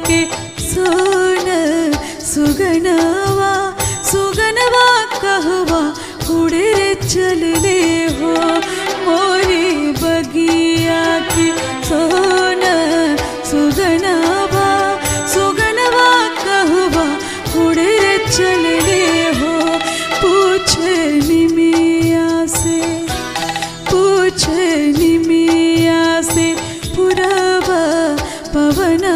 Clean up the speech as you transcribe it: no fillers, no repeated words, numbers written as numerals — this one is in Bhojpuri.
के सोन सुगनवा सुगनवा कहवा उड़े रे चलले हो मोरी बगिया के सोन सुगनवा सुगनवा कहवा उड़े रे चलले हो पूछे निमिया से पुरबा पवना